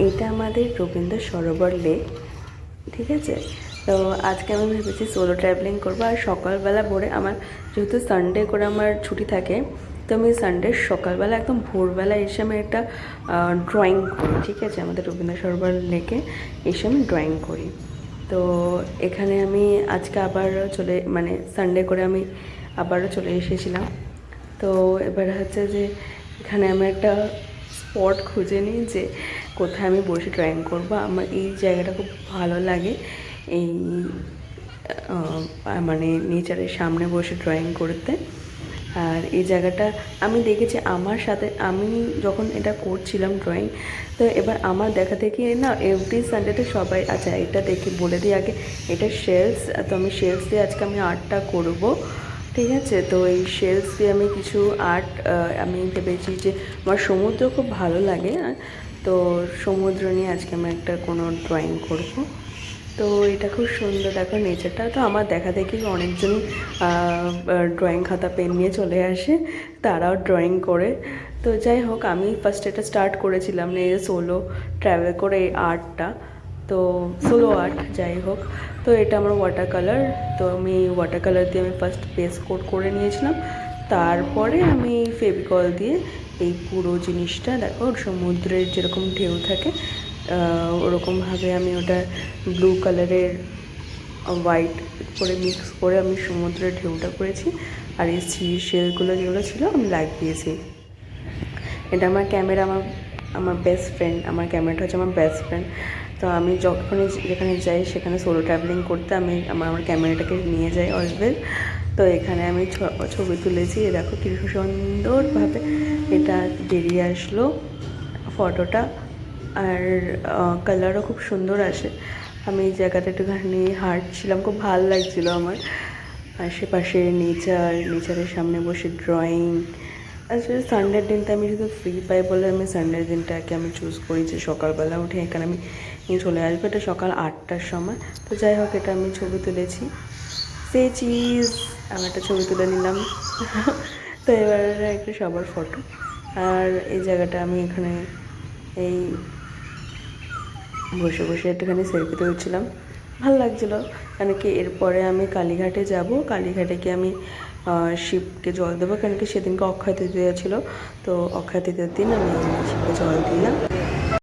এটা আমাদের রবীন্দ্র সরোবর লেক, ঠিক আছে। তো আজকে আমি ভেবেছি সোলো ট্রাভেলিং করবো। আর সকালবেলা ভোরে আমার যেহেতু সানডে করে আমার ছুটি থাকে, তো আমি সানডে সকালবেলা একদম ভোরবেলা এসে আমি একটা ড্রয়িং করি, ঠিক আছে। আমাদের রবীন্দ্র সরোবর লেকে এসে আমি ড্রয়িং করি। তো এখানে আমি আজকে আবার সানডে করে আমি আবারও চলে এসেছিলাম। তো এবার হচ্ছে যে এখানে আমি একটা স্পট খুঁজে নিই যে কোথায় আমি বসে ড্রয়িং করবো। আমার এই জায়গাটা খুব ভালো লাগে, এই নেচারের সামনে বসে ড্রয়িং করতে। আর এই জায়গাটা আমি দেখেছি আমার সাথে, আমি যখন এটা করছিলাম ড্রয়িং, তো এবার আমার দেখা দেখি না এভরি সানডেতে সবাই, আচ্ছা এটা দেখি বলে দিই আগে, এটা শেলস। তো আমি শেলস দিয়ে আজকে আমি আর্টটা করব, ঠিক আছে। তো এই শেলস দিয়ে আমি কিছু আর্ট, আমি ভেবেছি যে আমার সমুদ্র খুব ভালো লাগে, তো সমুদ্র নিয়ে আজকে আমি একটা কোনো ড্রয়িং করব। তো এটা খুব সুন্দর, দেখো নেচারটা। তো আমার দেখা দেখি অনেকজনই ড্রয়িং খাতা পেন নিয়ে চলে আসে, তারাও ড্রয়িং করে। তো যাই হোক, আমি ফার্স্ট এটা স্টার্ট করেছিলাম এই সোলো ট্রাভেল করে এই আর্টটা, তো সোলো আর্ট যাই হোক। তো এটা আমার ওয়াটার কালার, তো আমি ওয়াটার কালার দিয়ে আমি ফার্স্ট বেস কোট করে নিয়েছিলাম। তারপরে আমি ফেভিকল দিয়ে এই পুরো জিনিসটা, দেখো সমুদ্রের যেরকম ঢেউ থাকে ওরকমভাবে আমি ওটা ব্লু কালারের হোয়াইট করে মিক্স করে আমি সমুদ্রের ঢেউটা করেছি। আর এই শেলগুলো যেগুলো ছিল আমি লাগিয়েছি। এটা আমার ক্যামেরা, আমার বেস্ট ফ্রেন্ড, আমার ক্যামেরাটা হচ্ছে আমার বেস্ট ফ্রেন্ড। তো আমি যখনই যেখানে যাই সেখানে সোলো ট্রাভেলিং করতে আমি আমার ক্যামেরাটাকে নিয়ে যাই অলওয়েজ। তো এখানে আমি ছবি তুলেছি, দেখো কি সুন্দরভাবে এটা বেরিয়ে আসলো ফটোটা। আর কালারও খুব সুন্দর আসে। আমি এই জায়গাটা একটুখানি হাঁটছিলাম, খুব ভালো লাগছিলো আমার। আশেপাশে নেচারের সামনে বসে ড্রয়িং। আসলে সানডের দিনটা আমি শুধু ফ্রি পাই বলে আমি সানডের দিনটাকে আমি চুজ করি যে সকালবেলা উঠে এখানে আমি চলে আসবো। এটা সকাল 8টার সময়। তো যাই হোক, এটা আমি ছবি তুলেছি, সে চিজ আমি একটা ছবি তুলে নিলাম। তো এবার একটা সবার ফটো। আর এই জায়গাটা আমি এখানে এই বসে বসে একটুখানি সেলফি তুলছিলাম, ভালো লাগছিলো। কেন কি এরপরে আমি কালীঘাটে যাব, কালীঘাটে গিয়ে আমি শিবকে জল দেবো, কেন কি সেদিনকে অক্ষয় তৃতীয়া ছিল। তো অক্ষয় তৃতীয়ার দিন আমি শিবকে জল দিলাম।